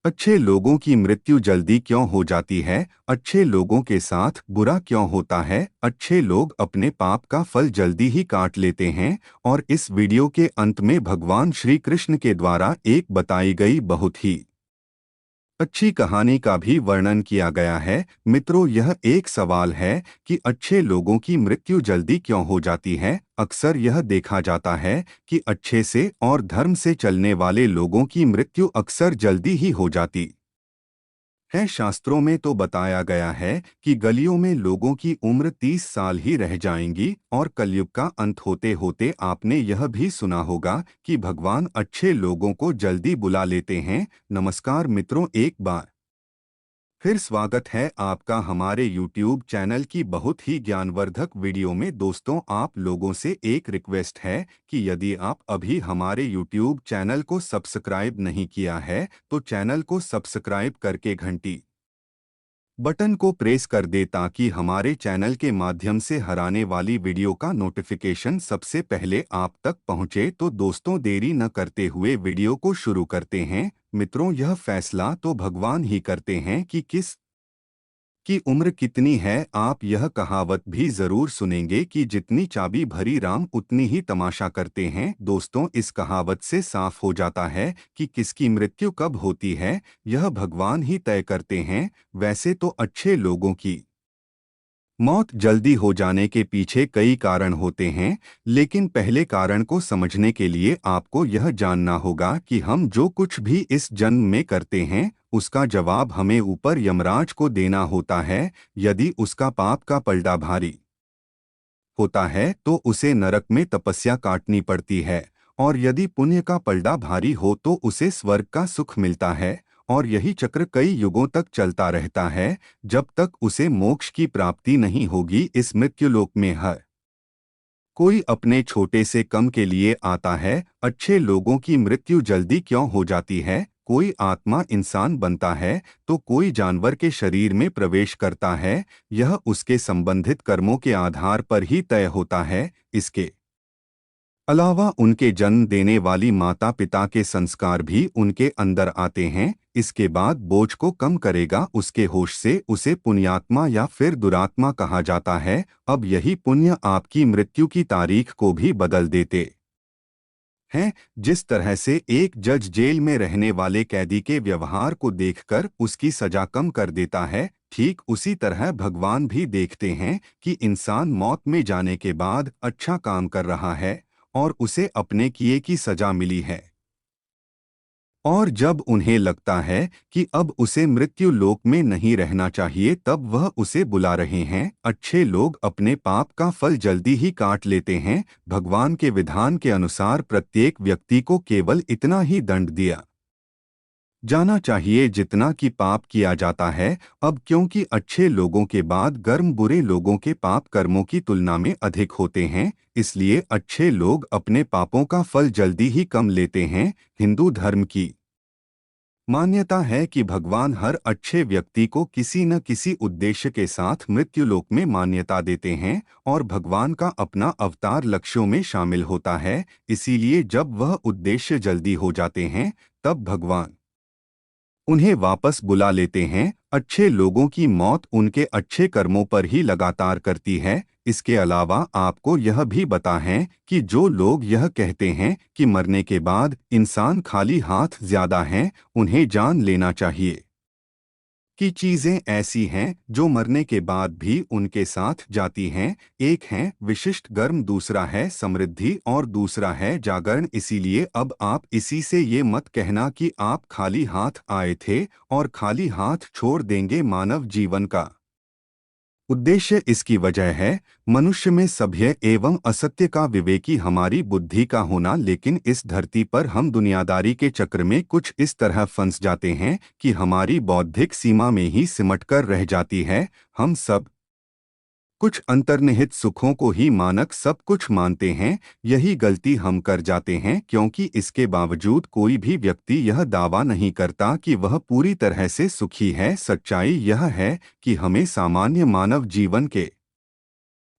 अच्छे लोगों की मृत्यु जल्दी क्यों हो जाती है? अच्छे लोगों के साथ बुरा क्यों होता है? अच्छे लोग अपने पाप का फल जल्दी ही काट लेते हैं और इस वीडियो के अंत में भगवान श्री कृष्ण के द्वारा एक बताई गई बहुत ही अच्छी कहानी का भी वर्णन किया गया है। मित्रों, यह एक सवाल है कि अच्छे लोगों की मृत्यु जल्दी क्यों हो जाती है। अक्सर यह देखा जाता है कि अच्छे से और धर्म से चलने वाले लोगों की मृत्यु अक्सर जल्दी ही हो जाती है। शास्त्रों में तो बताया गया है कि गलियों में लोगों की उम्र 30 साल ही रह जाएंगी और कलयुग का अंत होते होते आपने यह भी सुना होगा कि भगवान अच्छे लोगों को जल्दी बुला लेते हैं। नमस्कार मित्रों, एक बार फिर स्वागत है आपका हमारे YouTube चैनल की बहुत ही ज्ञानवर्धक वीडियो में। दोस्तों, आप लोगों से एक रिक्वेस्ट है कि यदि आप अभी हमारे YouTube चैनल को सब्सक्राइब नहीं किया है तो चैनल को सब्सक्राइब करके घंटी बटन को प्रेस कर दे ताकि हमारे चैनल के माध्यम से हराने वाली वीडियो का नोटिफिकेशन सबसे पहले आप तक पहुंचे। तो दोस्तों, देरी न करते हुए वीडियो को शुरू करते हैं। मित्रों, यह फैसला तो भगवान ही करते हैं कि किस की उम्र कितनी है। आप यह कहावत भी जरूर सुनेंगे कि जितनी चाबी भरी राम उतनी ही तमाशा करते हैं। दोस्तों, इस कहावत से साफ हो जाता है कि किसकी मृत्यु कब होती है, यह भगवान ही तय करते हैं। वैसे तो अच्छे लोगों की मौत जल्दी हो जाने के पीछे कई कारण होते हैं, लेकिन पहले कारण को समझने के लिए आपको यह जानना होगा कि हम जो कुछ भी इस जन्म में करते हैं उसका जवाब हमें ऊपर यमराज को देना होता है। यदि उसका पाप का पलड़ा भारी होता है तो उसे नरक में तपस्या काटनी पड़ती है, और यदि पुण्य का पलड़ा भारी हो तो उसे स्वर्ग का सुख मिलता है। और यही चक्र कई युगों तक चलता रहता है जब तक उसे मोक्ष की प्राप्ति नहीं होगी। इस मृत्युलोक में हर कोई अपने छोटे से कम के लिए आता है। अच्छे लोगों की मृत्यु जल्दी क्यों हो जाती है? कोई आत्मा इंसान बनता है तो कोई जानवर के शरीर में प्रवेश करता है। यह उसके संबंधित कर्मों के आधार पर ही तय होता है। इसके अलावा उनके जन्म देने वाली माता पिता के संस्कार भी उनके अंदर आते हैं। इसके बाद बोझ को कम करेगा उसके होश से उसे पुण्यात्मा या फिर दुरात्मा कहा जाता है। अब यही पुण्य आपकी मृत्यु की तारीख को भी बदल देते हैं। जिस तरह से एक जज जेल में रहने वाले कैदी के व्यवहार को देखकर उसकी सजा कम कर देता है, ठीक उसी तरह भगवान भी देखते हैं कि इंसान मौत में जाने के बाद अच्छा काम कर रहा है और उसे अपने किए की सजा मिली है। और जब उन्हें लगता है कि अब उसे मृत्यु लोक में नहीं रहना चाहिए तब वह उसे बुला रहे हैं। अच्छे लोग अपने पाप का फल जल्दी ही काट लेते हैं। भगवान के विधान के अनुसार प्रत्येक व्यक्ति को केवल इतना ही दंड दिया जाना चाहिए जितना कि पाप किया जाता है। अब क्योंकि अच्छे लोगों के बाद कर्म बुरे लोगों के पाप कर्मों की तुलना में अधिक होते हैं, इसलिए अच्छे लोग अपने पापों का फल जल्दी ही कम लेते हैं। हिंदू धर्म की मान्यता है कि भगवान हर अच्छे व्यक्ति को किसी न किसी उद्देश्य के साथ मृत्युलोक में मान्यता देते हैं और भगवान का अपना अवतार लक्ष्यों में शामिल होता है। इसीलिए जब वह उद्देश्य जल्दी हो जाते हैं तब भगवान उन्हें वापस बुला लेते हैं। अच्छे लोगों की मौत उनके अच्छे कर्मों पर ही लगातार करती है। इसके अलावा आपको यह भी बता है कि जो लोग यह कहते हैं कि मरने के बाद इंसान खाली हाथ ज्यादा हैं, उन्हें जान लेना चाहिए कि चीजें ऐसी हैं जो मरने के बाद भी उनके साथ जाती हैं। एक है विशिष्ट कर्म, दूसरा है समृद्धि और दूसरा है जागरण। इसीलिए अब आप इसी से ये मत कहना कि आप खाली हाथ आए थे और खाली हाथ छोड़ देंगे। मानव जीवन का उद्देश्य इसकी वजह है मनुष्य में सभ्य एवं असत्य का विवेकी हमारी बुद्धि का होना। लेकिन इस धरती पर हम दुनियादारी के चक्र में कुछ इस तरह फंस जाते हैं कि हमारी बौद्धिक सीमा में ही सिमटकर रह जाती है। हम सब कुछ अंतर्निहित सुखों को ही मानक सब कुछ मानते हैं। यही गलती हम कर जाते हैं, क्योंकि इसके बावजूद कोई भी व्यक्ति यह दावा नहीं करता कि वह पूरी तरह से सुखी है। सच्चाई यह है कि हमें सामान्य मानव जीवन के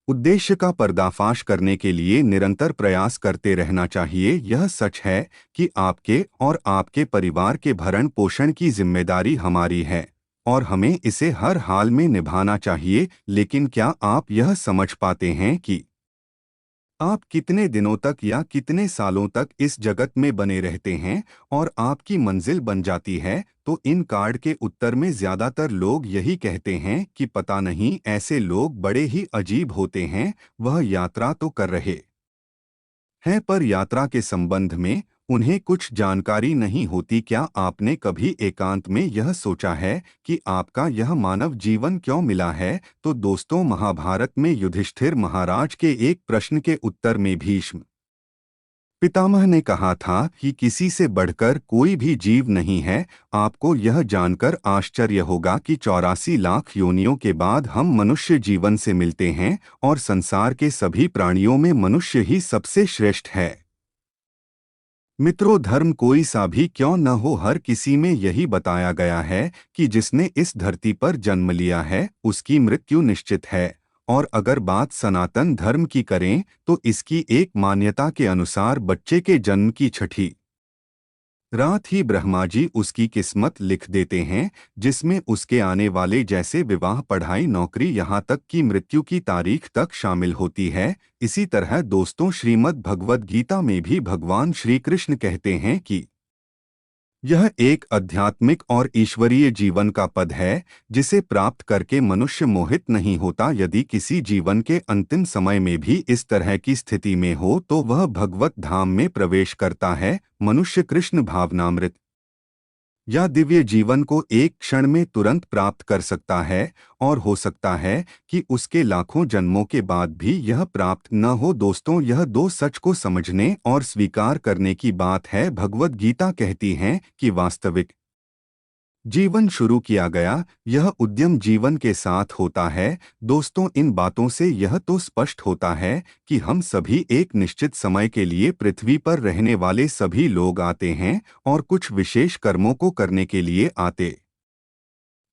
उद्देश्य का पर्दाफाश करने के लिए निरंतर प्रयास करते रहना चाहिए। यह सच है कि आपके और आपके परिवार के भरण पोषण की जिम्मेदारी हमारी है और हमें इसे हर हाल में निभाना चाहिए। लेकिन क्या आप यह समझ पाते हैं कि आप कितने दिनों तक या कितने सालों तक इस जगत में बने रहते हैं और आपकी मंजिल बन जाती है? तो इन कार्ड के उत्तर में ज्यादातर लोग यही कहते हैं कि पता नहीं, ऐसे लोग बड़े ही अजीब होते हैं। वह यात्रा तो कर रहे हैं पर यात्रा के संबंध में उन्हें कुछ जानकारी नहीं होती। क्या आपने कभी एकांत में यह सोचा है कि आपका यह मानव जीवन क्यों मिला है? तो दोस्तों, महाभारत में युधिष्ठिर महाराज के एक प्रश्न के उत्तर में भीष्म पितामह ने कहा था कि किसी से बढ़कर कोई भी जीव नहीं है। आपको यह जानकर आश्चर्य होगा कि 84 लाख योनियों के बाद हम मनुष्य जीवन से मिलते हैं और संसार के सभी प्राणियों में मनुष्य ही सबसे श्रेष्ठ है। मित्रों, धर्म कोई सा भी क्यों न हो, हर किसी में यही बताया गया है कि जिसने इस धरती पर जन्म लिया है उसकी मृत्यु निश्चित है। और अगर बात सनातन धर्म की करें तो इसकी एक मान्यता के अनुसार बच्चे के जन्म की छठी रात ही ब्रह्मा जी उसकी किस्मत लिख देते हैं, जिसमें उसके आने वाले जैसे विवाह, पढ़ाई, नौकरी, यहाँ तक कि मृत्यु की तारीख तक शामिल होती है। इसी तरह दोस्तों, श्रीमद् भगवद गीता में भी भगवान श्री कृष्ण कहते हैं कि यह एक आध्यात्मिक और ईश्वरीय जीवन का पद है जिसे प्राप्त करके मनुष्य मोहित नहीं होता। यदि किसी जीवन के अंतिम समय में भी इस तरह की स्थिति में हो तो वह भगवत धाम में प्रवेश करता है। मनुष्य कृष्ण भावनामृत या दिव्य जीवन को एक क्षण में तुरंत प्राप्त कर सकता है और हो सकता है कि उसके लाखों जन्मों के बाद भी यह प्राप्त न हो। दोस्तों, यह दो सच को समझने और स्वीकार करने की बात है। भगवद गीता कहती है कि वास्तविक जीवन शुरू किया गया, यह उद्यम जीवन के साथ होता है। दोस्तों, इन बातों से यह तो स्पष्ट होता है कि हम सभी एक निश्चित समय के लिए पृथ्वी पर रहने वाले सभी लोग आते हैं और कुछ विशेष कर्मों को करने के लिए आते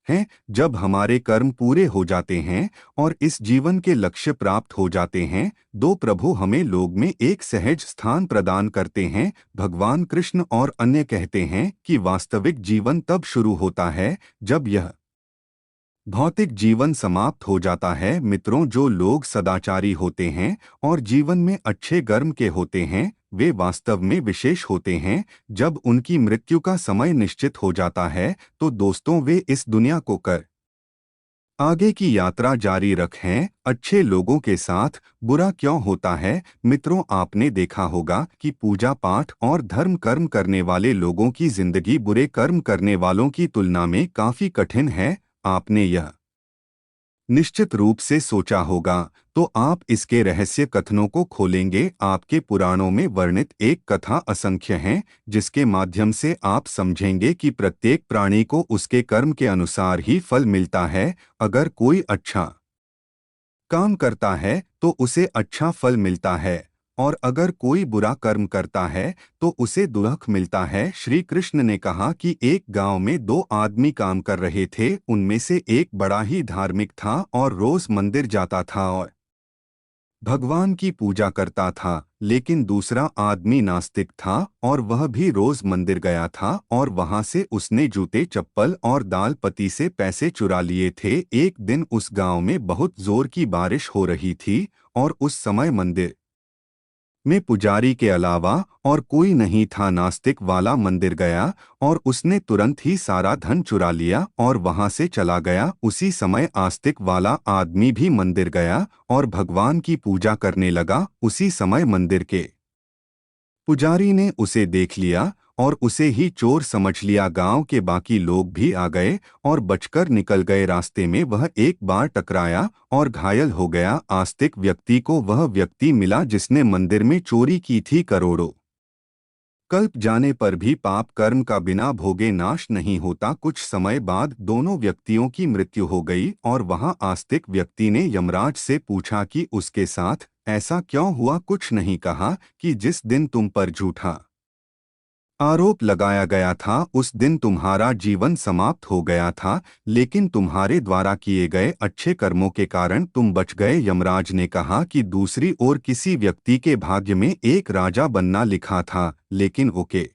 हैं। जब हमारे कर्म पूरे हो जाते हैं और इस जीवन के लक्ष्य प्राप्त हो जाते हैं, दो प्रभु हमें लोग में एक सहज स्थान प्रदान करते हैं। भगवान कृष्ण और अन्य कहते हैं कि वास्तविक जीवन तब शुरू होता है जब यह भौतिक जीवन समाप्त हो जाता है। मित्रों, जो लोग सदाचारी होते हैं और जीवन में अच्छे कर्म के होते हैं वे वास्तव में विशेष होते हैं। जब उनकी मृत्यु का समय निश्चित हो जाता है तो दोस्तों, वे इस दुनिया को कर आगे की यात्रा जारी रखें। अच्छे लोगों के साथ बुरा क्यों होता है? मित्रों, आपने देखा होगा कि पूजा पाठ और धर्म कर्म करने वाले लोगों की जिंदगी बुरे कर्म करने वालों की तुलना में काफी कठिन है। आपने यह निश्चित रूप से सोचा होगा, तो आप इसके रहस्य कथनों को खोलेंगे। आपके पुराणों में वर्णित एक कथा असंख्य है जिसके माध्यम से आप समझेंगे कि प्रत्येक प्राणी को उसके कर्म के अनुसार ही फल मिलता है। अगर कोई अच्छा काम करता है तो उसे अच्छा फल मिलता है और अगर कोई बुरा कर्म करता है तो उसे दुख मिलता है। श्री कृष्ण ने कहा कि एक गांव में दो आदमी काम कर रहे थे। उनमें से एक बड़ा ही धार्मिक था और रोज मंदिर जाता था और भगवान की पूजा करता था, लेकिन दूसरा आदमी नास्तिक था और वह भी रोज मंदिर गया था और वहां से उसने जूते, चप्पल और दाल पती से पैसे चुरा लिए थे। एक दिन उस गांव में बहुत जोर की बारिश हो रही थी और उस समय मंदिर में पुजारी के अलावा और कोई नहीं था। नास्तिक वाला मंदिर गया और उसने तुरंत ही सारा धन चुरा लिया और वहां से चला गया। उसी समय आस्तिक वाला आदमी भी मंदिर गया और भगवान की पूजा करने लगा। उसी समय मंदिर के पुजारी ने उसे देख लिया और उसे ही चोर समझ लिया। गांव के बाकी लोग भी आ गए और बचकर निकल गए। रास्ते में वह एक बार टकराया और घायल हो गया। आस्तिक व्यक्ति को वह व्यक्ति मिला जिसने मंदिर में चोरी की थी। करोड़ों कल्प जाने पर भी पाप कर्म का बिना भोगे नाश नहीं होता। कुछ समय बाद दोनों व्यक्तियों की मृत्यु हो गई और वहां आस्तिक व्यक्ति ने यमराज से पूछा कि उसके साथ ऐसा क्यों हुआ। कुछ नहीं कहा कि जिस दिन तुम पर झूठा आरोप लगाया गया था उस दिन तुम्हारा जीवन समाप्त हो गया था, लेकिन तुम्हारे द्वारा किए गए अच्छे कर्मों के कारण तुम बच गए। यमराज ने कहा कि दूसरी ओर किसी व्यक्ति के भाग्य में एक राजा बनना लिखा था, लेकिन ओके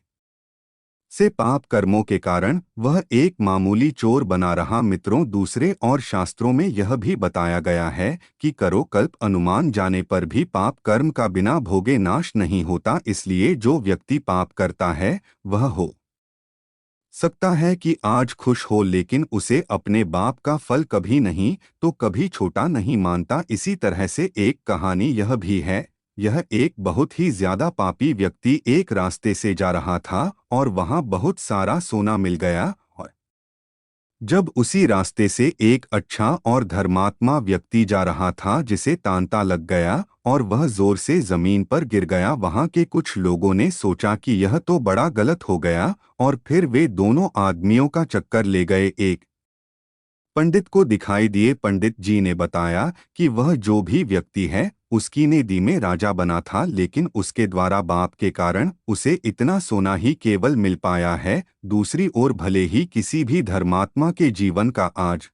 से पाप कर्मों के कारण वह एक मामूली चोर बना रहा। मित्रों, दूसरे और शास्त्रों में यह भी बताया गया है कि करो कल्प अनुमान जाने पर भी पाप कर्म का बिना भोगे नाश नहीं होता। इसलिए जो व्यक्ति पाप करता है वह हो सकता है कि आज खुश हो, लेकिन उसे अपने बाप का फल कभी नहीं तो कभी छोटा नहीं मानता। इसी तरह से एक कहानी यह भी है। यह एक बहुत ही ज्यादा पापी व्यक्ति एक रास्ते से जा रहा था और वहां बहुत सारा सोना मिल गया। और जब उसी रास्ते से एक अच्छा और धर्मात्मा व्यक्ति जा रहा था जिसे तांता लग गया और वह जोर से जमीन पर गिर गया, वहां के कुछ लोगों ने सोचा कि यह तो बड़ा गलत हो गया और फिर वे दोनों आदमियों का चक्कर ले गए। एक पंडित को दिखाई दिए। पंडित जी ने बताया कि वह जो भी व्यक्ति है उसकी निधि में राजा बना था, लेकिन उसके द्वारा बाप के कारण उसे इतना सोना ही केवल मिल पाया है। दूसरी ओर भले ही किसी भी धर्मात्मा के जीवन का आज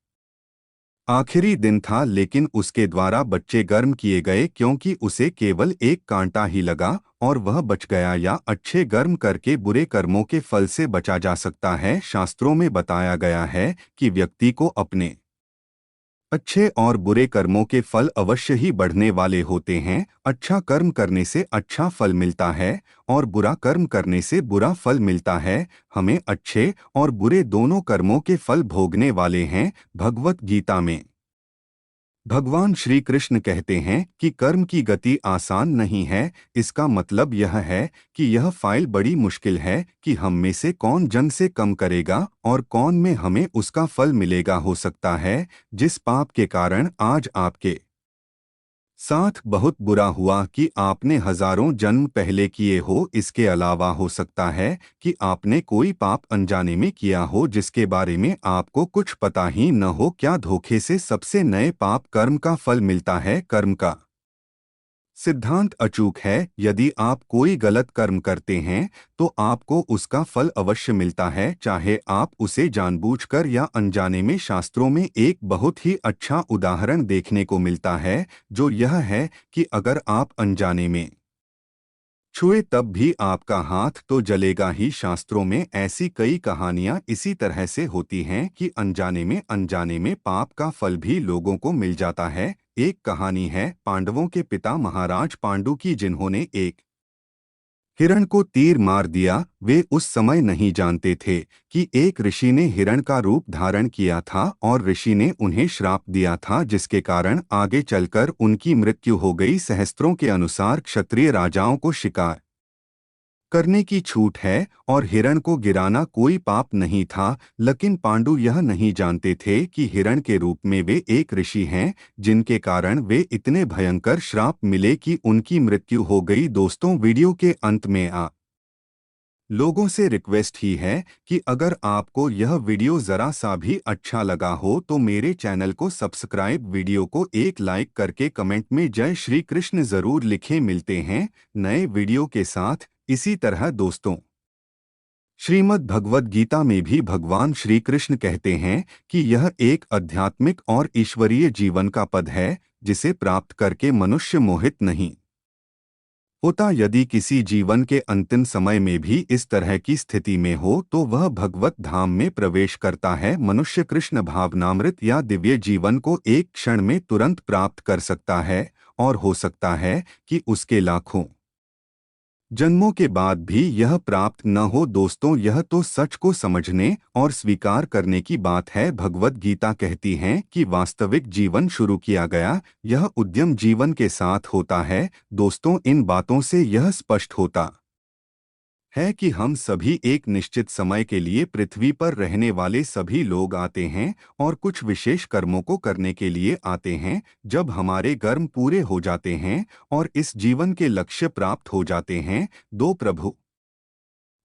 आखिरी दिन था, लेकिन उसके द्वारा बच्चे गर्म किए गए क्योंकि उसे केवल एक कांटा ही लगा और वह बच गया। या अच्छे कर्म करके बुरे कर्मों के फल से बचा जा सकता है। शास्त्रों में बताया गया है कि व्यक्ति को अपने अच्छे और बुरे कर्मों के फल अवश्य ही बढ़ने वाले होते हैं। अच्छा कर्म करने से अच्छा फल मिलता है और बुरा कर्म करने से बुरा फल मिलता है। हमें अच्छे और बुरे दोनों कर्मों के फल भोगने वाले हैं। भगवत गीता में भगवान श्री कृष्ण कहते हैं कि कर्म की गति आसान नहीं है। इसका मतलब यह है कि यह फाइल बड़ी मुश्किल है कि हम में से कौन जन से कम करेगा और कौन में हमें उसका फल मिलेगा। हो सकता है जिस पाप के कारण आज आपके साथ बहुत बुरा हुआ कि आपने हजारों जन्म पहले किए हो। इसके अलावा हो सकता है कि आपने कोई पाप अनजाने में किया हो जिसके बारे में आपको कुछ पता ही न हो। क्या धोखे से सबसे नए पाप कर्म का फल मिलता है? कर्म का सिद्धांत अचूक है। यदि आप कोई गलत कर्म करते हैं तो आपको उसका फल अवश्य मिलता है, चाहे आप उसे जानबूझकर या अनजाने में। शास्त्रों में एक बहुत ही अच्छा उदाहरण देखने को मिलता है, जो यह है कि अगर आप अनजाने में छुए तब भी आपका हाथ तो जलेगा ही। शास्त्रों में ऐसी कई कहानियां इसी तरह से होती हैं कि अनजाने में पाप का फल भी लोगों को मिल जाता है। एक कहानी है पांडवों के पिता महाराज पांडु की, जिन्होंने एक हिरण को तीर मार दिया। वे उस समय नहीं जानते थे कि एक ऋषि ने हिरण का रूप धारण किया था और ऋषि ने उन्हें श्राप दिया था, जिसके कारण आगे चलकर उनकी मृत्यु हो गई। शास्त्रों के अनुसार क्षत्रिय राजाओं को शिकार करने की छूट है और हिरण को गिराना कोई पाप नहीं था, लेकिन पांडु यह नहीं जानते थे कि हिरण के रूप में वे एक ऋषि हैं, जिनके कारण वे इतने भयंकर श्राप मिले कि उनकी मृत्यु हो गई। दोस्तों, वीडियो के अंत में लोगों से रिक्वेस्ट ही है कि अगर आपको यह वीडियो ज़रा सा भी अच्छा लगा हो तो मेरे चैनल को सब्सक्राइब, वीडियो को एक लाइक करके कमेंट में जय श्री कृष्ण ज़रूर लिखें। मिलते हैं नए वीडियो के साथ। इसी तरह दोस्तों, श्रीमद् भगवद गीता में भी भगवान श्री कृष्ण कहते हैं कि यह एक आध्यात्मिक और ईश्वरीय जीवन का पद है, जिसे प्राप्त करके मनुष्य मोहित नहीं होता। यदि किसी जीवन के अंतिम समय में भी इस तरह की स्थिति में हो तो वह भगवत धाम में प्रवेश करता है। मनुष्य कृष्ण भावनामृत या दिव्य जीवन को एक क्षण में तुरंत प्राप्त कर सकता है और हो सकता है कि उसके लाखों जन्मों के बाद भी यह प्राप्त न हो। दोस्तों, यह तो सच को समझने और स्वीकार करने की बात है। भगवद गीता कहती है कि वास्तविक जीवन शुरू किया गया यह उद्यम जीवन के साथ होता है। दोस्तों, इन बातों से यह स्पष्ट होता है कि हम सभी एक निश्चित समय के लिए पृथ्वी पर रहने वाले सभी लोग आते हैं और कुछ विशेष कर्मों को करने के लिए आते हैं। जब हमारे कर्म पूरे हो जाते हैं और इस जीवन के लक्ष्य प्राप्त हो जाते हैं, दो प्रभु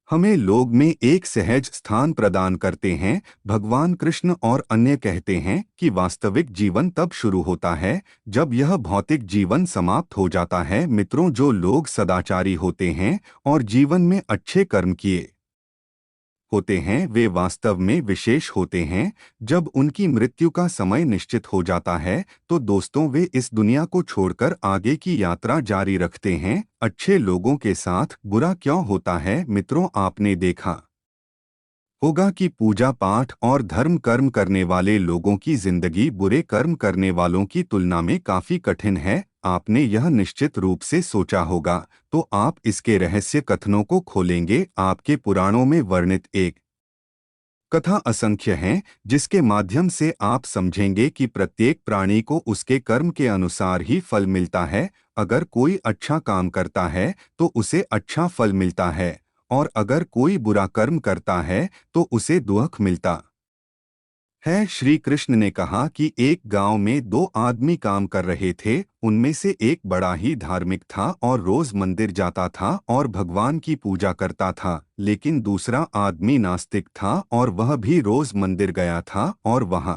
हमें लोग में एक सहज स्थान प्रदान करते हैं। भगवान कृष्ण और अन्य कहते हैं कि वास्तविक जीवन तब शुरू होता है जब यह भौतिक जीवन समाप्त हो जाता है। मित्रों, जो लोग सदाचारी होते हैं और जीवन में अच्छे कर्म किए होते हैं वे वास्तव में विशेष होते हैं। जब उनकी मृत्यु का समय निश्चित हो जाता है तो दोस्तों वे इस दुनिया को छोड़कर आगे की यात्रा जारी रखते हैं। अच्छे लोगों के साथ बुरा क्यों होता है? मित्रों, आपने देखा होगा कि पूजा पाठ और धर्म कर्म करने वाले लोगों की जिंदगी बुरे कर्म करने वालों की तुलना में काफी कठिन है। आपने यह निश्चित रूप से सोचा होगा, तो आप इसके रहस्य कथनों को खोलेंगे। आपके पुराणों में वर्णित एक कथा असंख्य हैं, जिसके माध्यम से आप समझेंगे कि प्रत्येक प्राणी को उसके कर्म के अनुसार ही फल मिलता है। अगर कोई अच्छा काम करता है तो उसे अच्छा फल मिलता है, और अगर कोई बुरा कर्म करता है तो उसे दुख मिलता है। श्री कृष्ण ने कहा कि एक गांव में दो आदमी काम कर रहे थे। उनमें से एक बड़ा ही धार्मिक था और रोज मंदिर जाता था और भगवान की पूजा करता था, लेकिन दूसरा आदमी नास्तिक था और वह भी रोज मंदिर गया था और वहां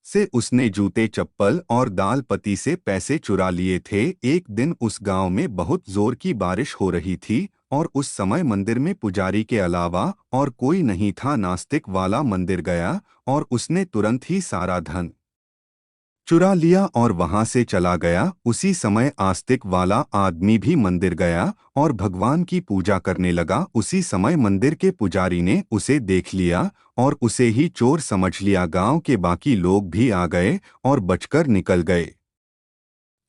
से उसने जूते चप्पल और दाल पती से पैसे चुरा लिए थे। एक दिन उस गांव में बहुत जोर की बारिश हो रही थी और उस समय मंदिर में पुजारी के अलावा और कोई नहीं था। नास्तिक वाला मंदिर गया और उसने तुरंत ही सारा धन चुरा लिया और वहां से चला गया। उसी समय आस्तिक वाला आदमी भी मंदिर गया और भगवान की पूजा करने लगा। उसी समय मंदिर के पुजारी ने उसे देख लिया और उसे ही चोर समझ लिया। गांव के बाकी लोग भी आ गए और बचकर निकल गए।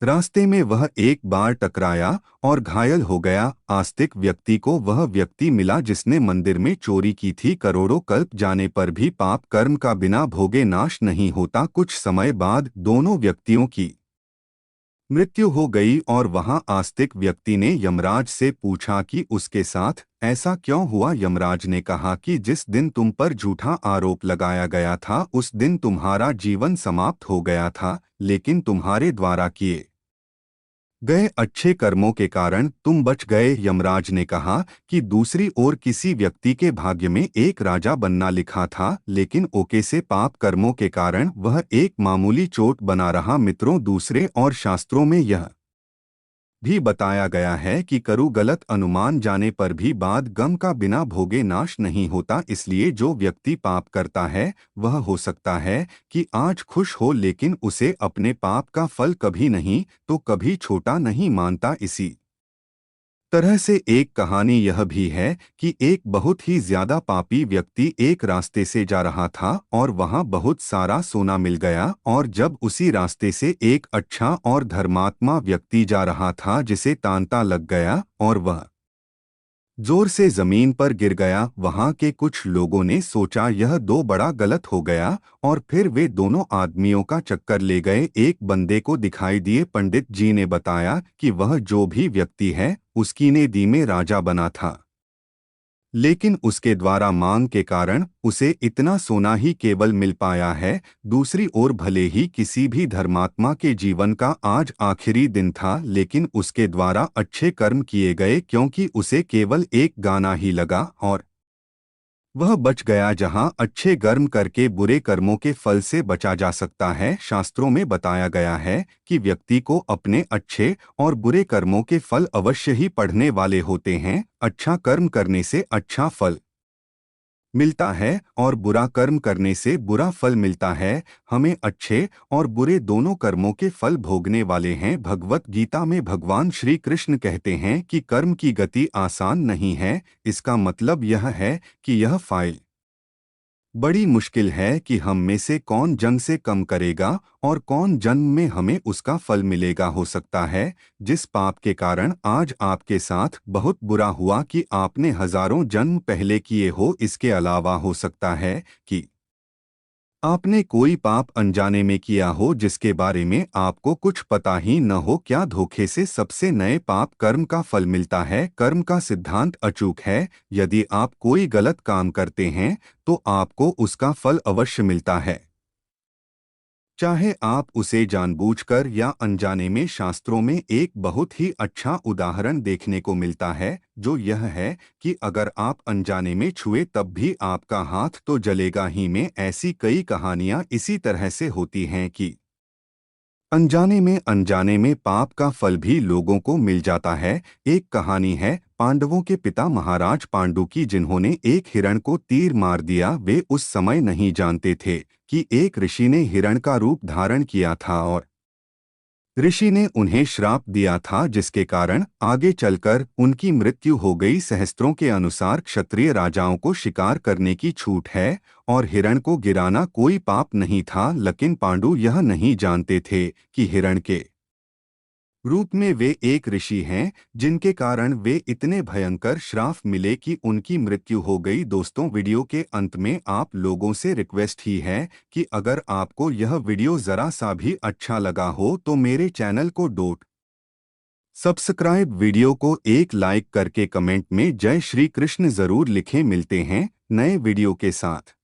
रास्ते में वह एक बार टकराया और घायल हो गया। आस्तिक व्यक्ति को वह व्यक्ति मिला जिसने मंदिर में चोरी की थी। करोड़ों कल्प जाने पर भी पाप कर्म का बिना भोगे नाश नहीं होता। कुछ समय बाद दोनों व्यक्तियों की मृत्यु हो गई और वहां आस्तिक व्यक्ति ने यमराज से पूछा कि उसके साथ ऐसा क्यों हुआ। यमराज ने कहा कि जिस दिन तुम पर झूठा आरोप लगाया गया था उस दिन तुम्हारा जीवन समाप्त हो गया था, लेकिन तुम्हारे द्वारा किए गए अच्छे कर्मों के कारण तुम बच गए। यमराज ने कहा कि दूसरी ओर किसी व्यक्ति के भाग्य में एक राजा बनना लिखा था, लेकिन ओके से पाप कर्मों के कारण वह एक मामूली चोट बना रहा। मित्रों, दूसरे और शास्त्रों में यह भी बताया गया है कि करु गलत अनुमान जाने पर भी बाद गम का बिना भोगे नाश नहीं होता। इसलिए जो व्यक्ति पाप करता है वह हो सकता है कि आज खुश हो, लेकिन उसे अपने पाप का फल कभी नहीं तो कभी छोटा नहीं मानता। इसी तरह से एक कहानी यह भी है कि एक बहुत ही ज्यादा पापी व्यक्ति एक रास्ते से जा रहा था और वहां बहुत सारा सोना मिल गया। और जब उसी रास्ते से एक अच्छा और धर्मात्मा व्यक्ति जा रहा था जिसे तांता लग गया और वह जोर से जमीन पर गिर गया। वहां के कुछ लोगों ने सोचा यह दो बड़ा गलत हो गया और फिर वे दोनों आदमियों का चक्कर ले गए। एक बंदे को दिखाई दिए। पंडित जी ने बताया कि वह जो भी व्यक्ति है उसकी ने दी में राजा बना था, लेकिन उसके द्वारा मांग के कारण उसे इतना सोना ही केवल मिल पाया है। दूसरी ओर भले ही किसी भी धर्मात्मा के जीवन का आज आखिरी दिन था, लेकिन उसके द्वारा अच्छे कर्म किए गए क्योंकि उसे केवल एक गाना ही लगा और वह बच गया। जहां अच्छे कर्म करके बुरे कर्मों के फल से बचा जा सकता है। शास्त्रों में बताया गया है कि व्यक्ति को अपने अच्छे और बुरे कर्मों के फल अवश्य ही पढ़ने वाले होते हैं। अच्छा कर्म करने से अच्छा फल मिलता है और बुरा कर्म करने से बुरा फल मिलता है। हमें अच्छे और बुरे दोनों कर्मों के फल भोगने वाले हैं। भगवत गीता में भगवान श्री कृष्ण कहते हैं कि कर्म की गति आसान नहीं है। इसका मतलब यह है कि यह फाइल बड़ी मुश्किल है कि हम में से कौन जंग से कम करेगा और कौन जन्म में हमें उसका फल मिलेगा। हो सकता है जिस पाप के कारण आज आपके साथ बहुत बुरा हुआ कि आपने हजारों जन्म पहले किए हो। इसके अलावा हो सकता है कि आपने कोई पाप अनजाने में किया हो जिसके बारे में आपको कुछ पता ही न हो। क्या धोखे से सबसे नए पाप कर्म का फल मिलता है? कर्म का सिद्धांत अचूक है। यदि आप कोई गलत काम करते हैं तो आपको उसका फल अवश्य मिलता है, चाहे आप उसे जानबूझकर या अनजाने में। शास्त्रों में एक बहुत ही अच्छा उदाहरण देखने को मिलता है, जो यह है कि अगर आप अनजाने में छुए तब भी आपका हाथ तो जलेगा ही। में ऐसी कई कहानियां इसी तरह से होती हैं कि अनजाने में पाप का फल भी लोगों को मिल जाता है। एक कहानी है पांडवों के पिता महाराज पांडु की जिन्होंने एक हिरण को तीर मार दिया, वे उस समय नहीं जानते थे कि एक ऋषि ने हिरण का रूप धारण किया था और ऋषि ने उन्हें श्राप दिया था, जिसके कारण आगे चलकर उनकी मृत्यु हो गई। सहस्त्रों के अनुसार क्षत्रिय राजाओं को शिकार करने की छूट है और हिरण को गिराना कोई पाप नहीं था, लेकिन पांडु यह नहीं जानते थे कि हिरण के रूप में वे एक ऋषि हैं, जिनके कारण वे इतने भयंकर श्राप मिले कि उनकी मृत्यु हो गई। दोस्तों, वीडियो के अंत में आप लोगों से रिक्वेस्ट ही है कि अगर आपको यह वीडियो ज़रा सा भी अच्छा लगा हो तो मेरे चैनल को सब्सक्राइब, वीडियो को एक लाइक करके कमेंट में जय श्री कृष्ण ज़रूर लिखें। मिलते हैं नए वीडियो के साथ।